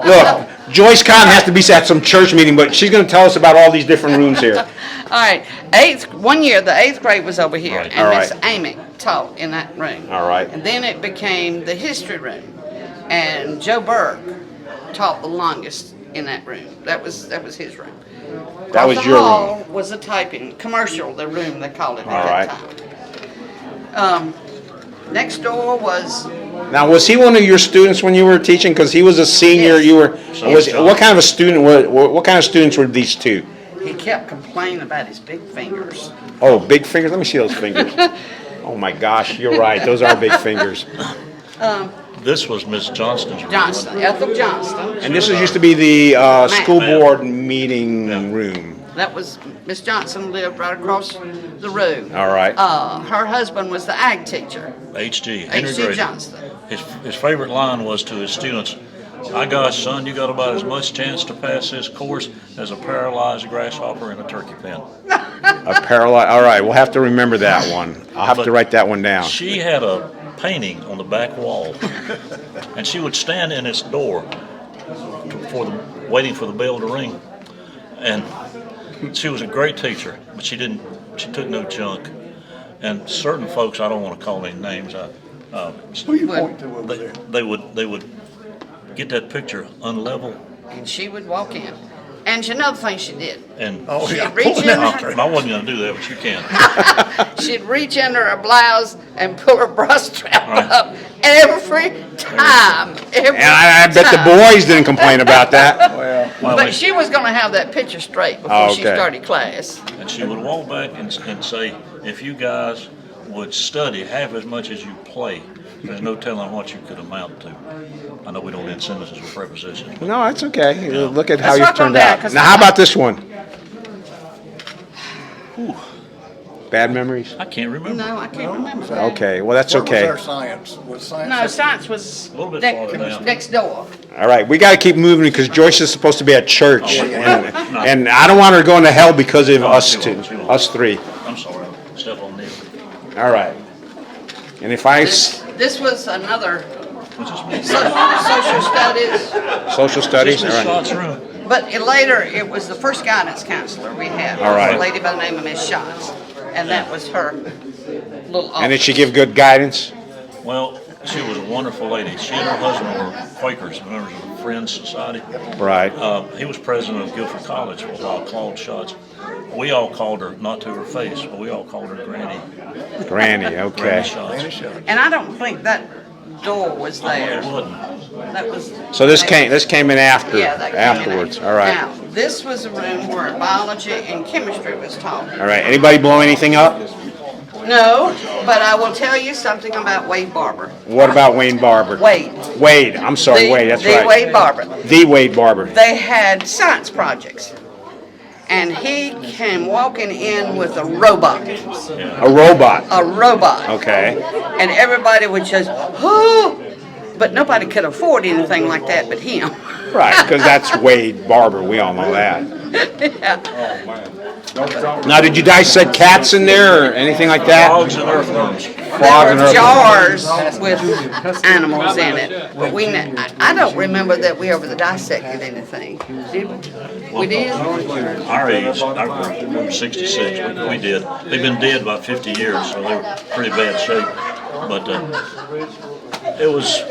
Look, Joyce Cotton has to be at some church meeting, but she's going to tell us about all these different rooms here. All right, one year the 8th grade was over here, Right. and All Miss right. Amy taught in that room. All right. And then it became the history room, and Joe Burke taught the longest in that room. That was his room. That was Across the your hall room. was a typing commercial, the room they called it All at right. that time. Next door was Now, was he one of your students when you were teaching? Because he was a senior. Yes. You were. So What kind of a student? What kind of students were these two? he kept complaining about his big fingers. Oh, big fingers. Let me see those fingers. Oh my gosh, you're right. Those are big fingers. This was Miss Johnston's room. Johnston, Ethel Johnston. And this used to be the school Ma'am. board meeting room. That was, Miss Johnson lived right across the road. All right. Her husband was the ag teacher, H.G. Henry H.G. Grady. Johnston. His favorite line was to his students, "My gosh, son, you got about as much chance to pass this course as a paralyzed grasshopper in a turkey pen." A paralyzed. All right, we'll have to remember that one. I'll have to write that one down. She had a painting on the back wall, and she would stand in its door waiting for the bell to ring. And she was a great teacher, but she took no junk. And certain folks, I don't want to call any names, Who you point to over there? they would get that picture unlevel. And she would walk in. And another thing she did, And Oh, yeah. she'd reach in I wasn't going to do that, but you can. she'd reach under her blouse and pull her bra strap Right. up every time. And I bet the boys didn't complain about that. Well, But she was going to have that picture straight before she Okay. started class. and she would walk back and say, "If you guys would study half as much as you play, there's no telling what you could amount to." I know we don't end sentences with prepositions. No, that's okay. Look at how Let's you've work on turned that, out. 'cause Now, how about this one? Bad memories? I can't remember. No, I can't remember that. Okay, well, that's Where was okay. our science? Was science? No, science was A little bit farther down. next door. All right, we got to keep moving because Joyce is supposed to be at church. And I don't want her going to hell because of us two, us three. I'm sorry, step on Neil. All right. And if I, This was another What's this mean? social studies. social studies, Is all this Miss right. Scott's room? But later, it was the first guidance counselor we had. All right. A lady by the name of Miss Schatz. And that was her little office. And did she give good guidance? Well, she was a wonderful lady. She and her husband were Quakers, members of the Friends Society. Right. He was president of Guilford College for a while, Claude Schatz. We all called her, not to her face, but we all called her Granny. Granny, Granny okay. Schatz. And I don't think that door was there. It wasn't. That was. So this came in after, Yeah, that came in afterwards, after. all right. Now, this was a room where biology and chemistry was taught. All right, anybody blow anything up? No, but I will tell you something about Wade Barber. What about Wayne Barber? Wade. Wade, I'm sorry, Wade, that's The right. Wade Barber. The Wade Barber. They had science projects. And he came walking in with a robot. A robot, A robot. okay. And everybody would just, oh, but nobody could afford anything like that but him. Right, because that's Wade Barber, we all know that. Now, did you dissect cats in there or anything like that? Frogs and earthworms. Frogs There and were earthworms. jars with animals in it, but I don't remember that we ever dissected anything. Did we? We did? Our age, I'm 66, we did. They've been dead about 50 years, so they were pretty bad shape. But it was,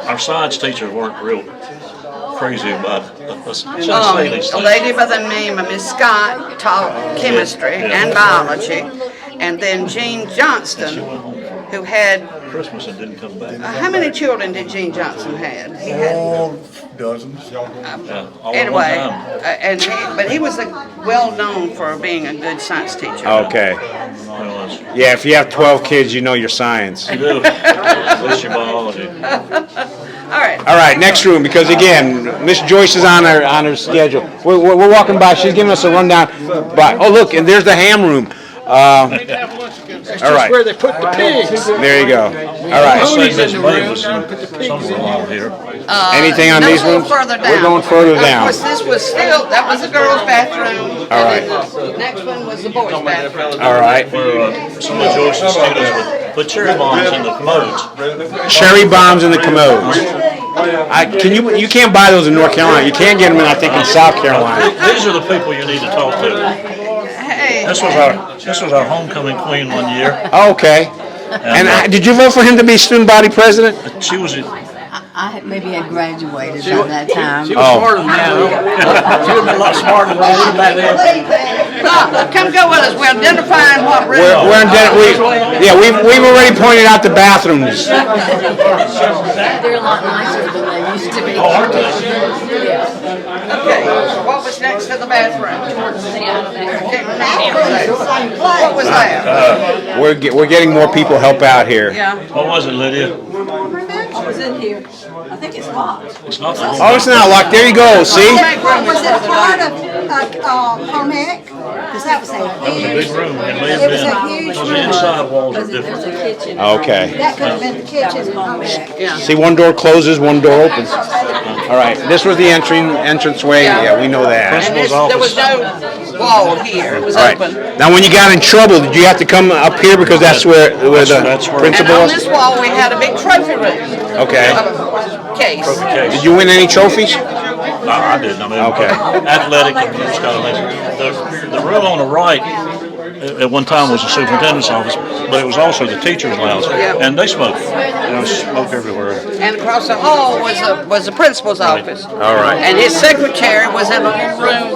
our science teachers weren't real crazy about us. A lady by the name of Miss Scott taught chemistry and biology, and then Jean Johnston, who had, Christmas and didn't come back. how many children did Jean Johnston have? He had, Oh, dozens. Yeah, all at anyway, one time. but he was well known for being a good science teacher. Okay. Well, it's- Yeah, if you have 12 kids, you know your science. You do. That's your biology. All right. All right, next room, because again, Miss Joyce is on her schedule. We're walking by, she's giving us a rundown. But, oh, look, and there's the ham room. All right, Where they put the pigs. there you go. All I right, say Miss May was somewhere along here. anything on No, these a little rooms? further down. We're going further Of down. course, this was still, that was the girls' bathroom. All right. And the next one was the boys' bathroom. All right, Where some of Joyce's students would put cherry bombs in the commodes. cherry bombs in the commodes. You can't buy those in North Carolina. You can't get them, I think, in South Carolina. These are the people you need to talk to. Hey. This was our homecoming queen one year. Okay. And did you vote for him to be student body president? She was Maybe had graduated by that time. She was smarter than that. She would have been a lot smarter than that back then. Come go with us. We're identifying what room. We've already pointed out the bathrooms. They're a lot nicer than they used to be. Oh, aren't they? Okay. What was next to the bathroom? What was that? We're getting more people help out here. Yeah. What was it, Lydia? What was in here? I think it's locked. It's not the Oh, it's not locked. There you go. See? Was it part of home ec? Because that was a That was a big huge, room. It may have It was been a huge because the room. inside walls are There's a different. kitchen. Okay. that could have been the kitchen and home home ec. ec. Yeah. See, one door closes, one door opens. All right. This was the entranceway. Yeah, we know that. And there was no wall here. It was All right. open. Now, when you got in trouble, did you have to come up here because that's where the That's where- And principal on was? this wall, we had a big trophy room. Okay. Case. Did you win any trophies? No, I didn't. I mean, Okay. athletic and those kind of things. The room on the right at one time was the superintendent's office, but it was also the teacher's lounge, and they smoked. Smoke everywhere. And across the hall was the principal's office. All right. And his secretary was in a little room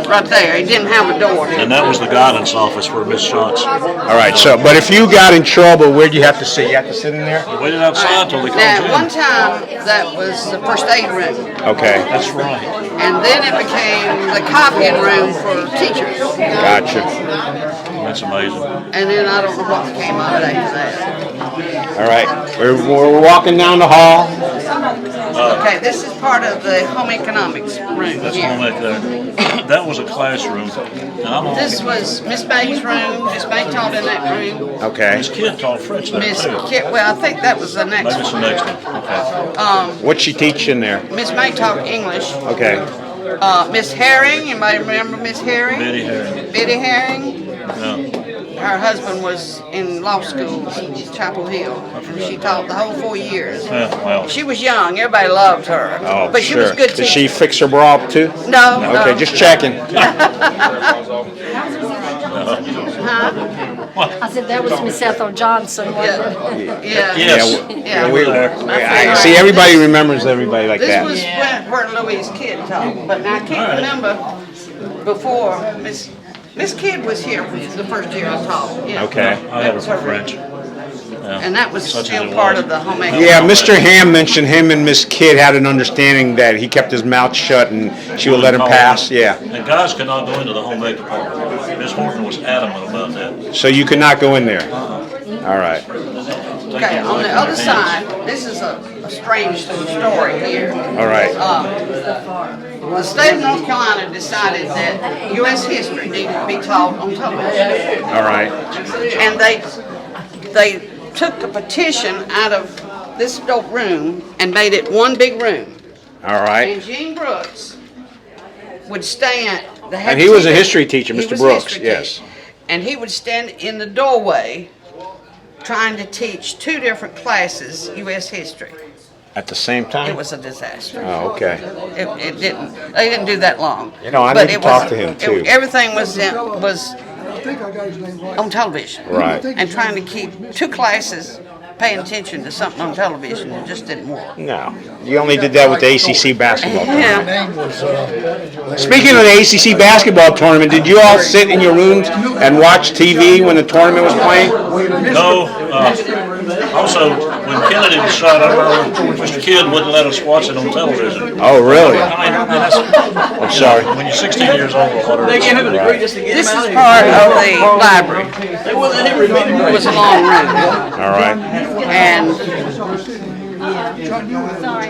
right there. He didn't have a door. And that was the guidance office for Miss Schatz. All right. So, but if you got in trouble, where'd you have to sit? You have to sit in there? We waited outside till they called Now, you one in. time, that was the first aid room. Okay. That's right. And then it became the copying room for teachers. Gotcha. That's amazing. And then I don't know what became of it after that. All right. We're walking down the hall. Okay, this is part of the home economics room That's here. home ec there. That was a classroom. And I'm on This was Miss May's room. Miss May taught in that room. Okay. This kid taught French there Miss too. Well, I think that was the next Maybe it's the one. next one. Okay. What's she teaching there? Miss May taught English. Okay. Miss Herring, anybody remember Miss Herring? Betty Herring. Biddy Herring. Yeah. Her husband was in law school in Chapel Hill. She taught the whole 4 years. Yeah, well, She was young. Everybody loved her. Oh, but she sure. was good Did she teacher. fix her bra up too? No. Okay, no. just checking. I said that was Miss Ethel Johnson, wasn't it? Yeah. yes. Yeah. We were there. I see. Everybody remembers everybody like This that. was where Louise Kidd taught, but I can't remember before Miss Kidd was here for the first year I taught. Yeah. Okay. I had her for French. And that was Such as still it part was. of the home ec. Yeah, Mr. Ham mentioned him and Miss Kidd had an understanding that he kept his mouth shut and she would let him pass. Yeah. And guys could not go into the home ec department. Miss Horton was adamant about that. So you could not go in there. All right. Okay, on the other side, this is a strange story here. All right. The state of North Carolina decided that U.S. history needed to be taught on television. All right. And they took a petition out of this dope room and made it one big room. All right. And Gene Brooks would stand. And he was a history teacher, He Mr. was a Brooks, history yes. teacher. And he would stand in the doorway trying to teach 2 different classes U.S. history. At the same time? It was a disaster. Oh, okay. They didn't do that long. You know, I But need to it talk was- to him, too. Everything was on television. Right. And trying to keep 2 classes paying attention to something on television, it just didn't work. No. You only did that with the ACC basketball tournament. Yeah. Speaking of the ACC basketball tournament, did you all sit in your rooms and watch TV when the tournament was playing? No. Also, when Kennedy was shot, I remember Mr. Kidd wouldn't let us watch it on television. Oh, really? I mean, that's, I'm sorry. when you're 16 years old or whatever. They gave him a degree just to get This him out is of part here. of the library. They wouldn't let him repeat It it. was a long room. All right. And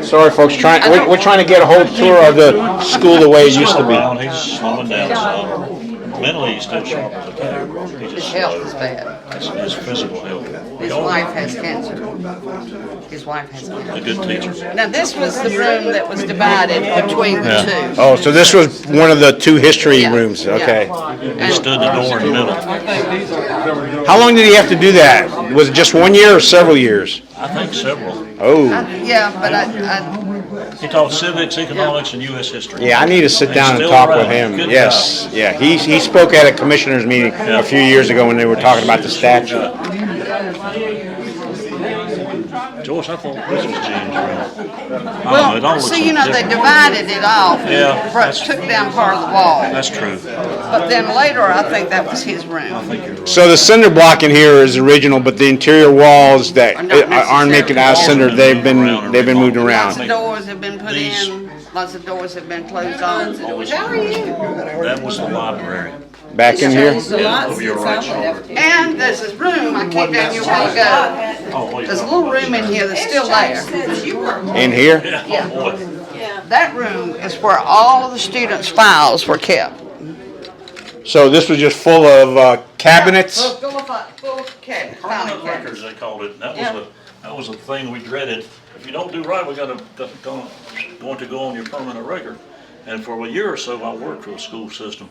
Sorry, folks. We're trying to get a whole tour of the school the way it used to be. Around, he's slowing down some. Mentally, he's still sharp as a tack. He his just health slows. is bad. His physical health. His wife has cancer. His wife has A cancer. good teacher. Now, this was the room that was divided between the two. Oh, so this was one of the 2 history Yeah. rooms. Okay. He stood in the door in the middle. How long did he have to do that? Was it just 1 year or several years? I think several. Oh, Yeah, but He taught civics, economics, and U.S. history. yeah, I need to sit down and Still talk with around. him. Good Yes, yeah, he spoke at a commissioners meeting a few years ago when they were talking about the statute. Joyce, I thought this was Gene's room. I don't know, it all well, looks see, you know, they different. divided it off. Yeah, Took down part of the wall. That's true. But then later, I think that was his room. I think you're right. So the cinder block in here is original, but the interior walls that Are not aren't making out of cinder, they've been moved Lots around. of doors have been put These- in, lots of doors have been closed on. That was the library. Back in here? Yeah, over your right shoulder. And there's this room, I came down here a while ago. Oh, wait. There's a little room in here that's still there. In here? Yeah, oh, boy. That room is where all of the students' files were kept. So this was just full of cabinets? Full of cabinets, filing Permanent records, cabinets. they called it. Yeah. That was the thing we dreaded. If you don't do right, we're going to go on your permanent record. And for a year or so, I worked for the school system.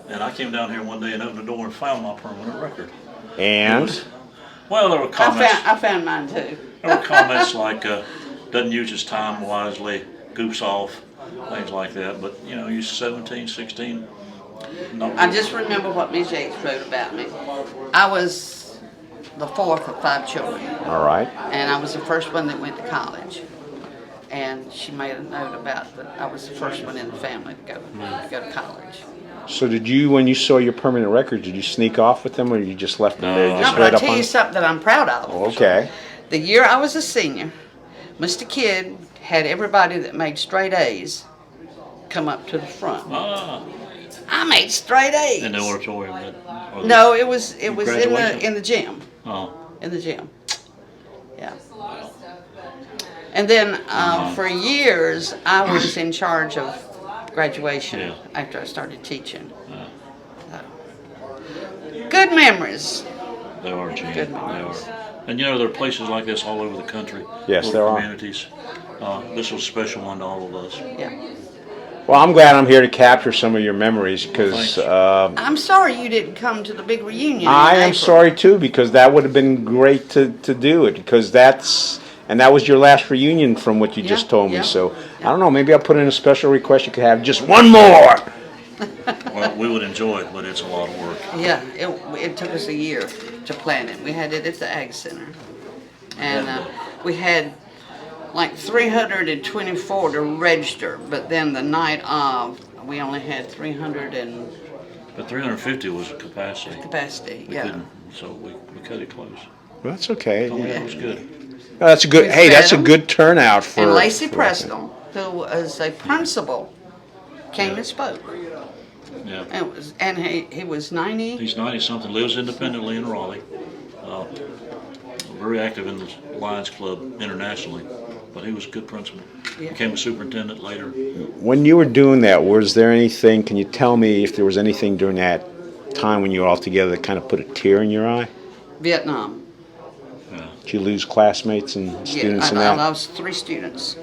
And I came down here one day and opened the door and found my permanent record. And? Well, there were comments. I found mine too. There were comments like, doesn't use his time wisely, goofs off, things like that. But, you know, he's 17, 16. No. I just remember what Miss Yates wrote about me. I was the fourth of 5 children, All right. and I was the first one that went to college. And she made a note about that I was the first one in the family to go to college. So did you, when you saw your permanent record, did you sneak off with them or you just left them there? No. Just No, but right I'll up tell on? you something that I'm proud of. Okay. The year I was a senior, Mr. Kidd had everybody that made straight A's come up to the front. Ah, I made straight A's. in the auditorium. No, it was in Graduation? the gym. Oh, In the gym. Yeah. And then for years I was in charge of graduation Yeah. after I started teaching. Good memories. they are, Gene. Good They are. memories. And you know, there are places like this all over the country. Yes, little there are. communities. This was a special one to all of us. Yeah. Well, I'm glad I'm here to capture some of your memories because Thanks. I'm sorry you didn't come to the big reunion. in I am April. sorry too because that would have been great to do it because that was your last reunion from what you just told me. yeah, So I don't know, maybe I'll put in a special request. You could have just one more. Well, we would enjoy it, but it's a lot of work. Yeah, it took us a year to plan it. We had it at the Ag Center. And we had like 324 to register, but then the night of, we only had 300 and But 350 was a capacity. capacity, We yeah. couldn't, so we cut it close. Well, that's okay. Oh, Yeah. yeah, it was good. No, that's a good. We Hey, fed that's a them. good turnout for. And Lacey for- Preston, who was a principal, came and spoke. Yeah. And he was 90. He's 90-something, lives independently in Raleigh. Very active in the Lions Club internationally, but he was a good principal. Yeah. Became a superintendent later. When you were doing that, was there anything? Can you tell me if there was anything during that time when you were all together that kind of put a tear in your eye? Vietnam. Did you lose classmates and students in I that? lost 3 students.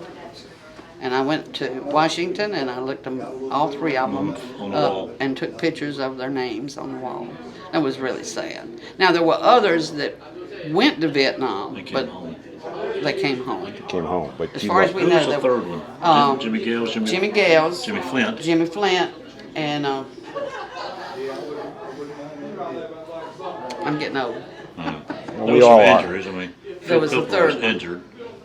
And I went to Washington and I looked them, all 3 of them, On the wall. up and took pictures of their names on the wall. That was really sad. Now, there were others that went to Vietnam, They came but home. they came home. Came home, but As you far as lo- we Who know, was the there third one? Jimmy Gales, Jimmy Gales, Jimmy Flint. Jimmy Flint, and I'm getting old. There we was all some are. injuries. I mean, There Phil was a Cooper third was one. injured,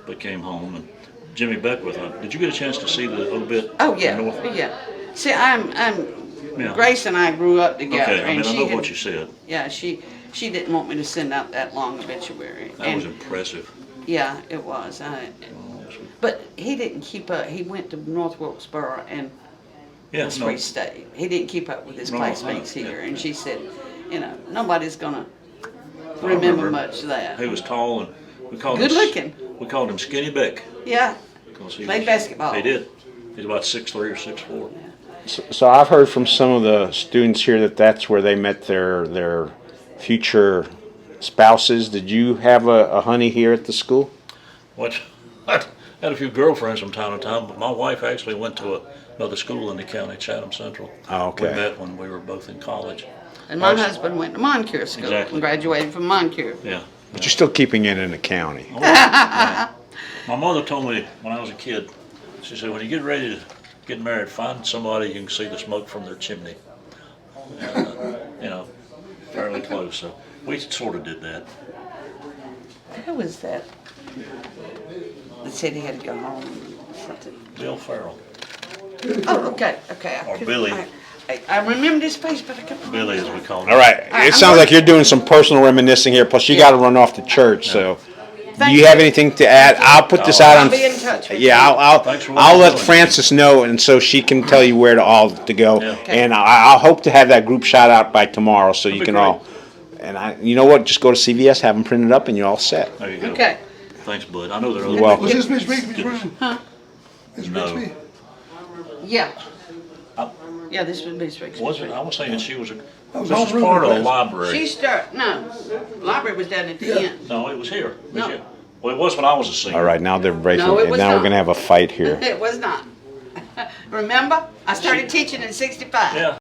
but came home. And Jimmy Beckwith. Did you get a chance to see the obit? Oh yeah, North? yeah. See, I'm Yeah. Grace and I grew up together, Okay, I mean, and I she know had, what you said. yeah, she didn't want me to send out that long obituary. That and was impressive. yeah, it was. But he didn't keep up. He went to North Wilkesboro and Yeah, that's no, where he stayed. He didn't keep up with his No, classmates yeah. here, and she said, you know, nobody's gonna remember remember. much of that. he was tall and we called Good him. looking. We called him Skinny Beck. Yeah, 'Cause he played was- basketball. He did. He's about 6'3" or 6'4". So I've heard from some of the students here that that's where they met their future spouses. Did you have a honey here at the school? What? I had a few girlfriends from time to time, but my wife actually went to another school in the county, Chatham Central. Oh, okay. We met when we were both in college. And my Awesome. husband went to Moncure School Exactly. and graduated from Moncure. Yeah. But you're still keeping it in the county. My mother told me when I was a kid, she said, when you get ready to get married, find somebody you can see the smoke from their chimney. And, you know, fairly close. So we sort of did that. Who was that? That said he had to go home or something. Bill Farrell. Oh, okay. I Or couldn't- Billy. I remembered his face, but I couldn't. Billy, as we call him. All right, it sounds like you're doing some personal reminiscing here, plus you gotta run off to church, so. Do Thank you have anything to add? I'll put this out on. I'll be in touch with Yeah, you. Thanks for what I'll you're let doing. Francis know, and so she can tell you where to all to go. Yeah. Okay. And I'll hope to have that group shot out by tomorrow, so you That'd be can all. And you know what, just go to CVS, have them printed up, and you're all set. There you go. Okay. Thanks, Bud. I know there are You're other. welcome. Was this Miss Bixby's room? Huh? Miss No. Bixby? Yeah. I- Yeah, this would be Spring Was Street. it? I was thinking she was a, was this on is room part of the request. library. No, library was down at the end. No, it was here. It was No. here. Well, it was when I was a senior. All right, now they're breaking, No, it and was now we're not. gonna have a fight here. It was not. Remember? I started teaching in '65. Yeah.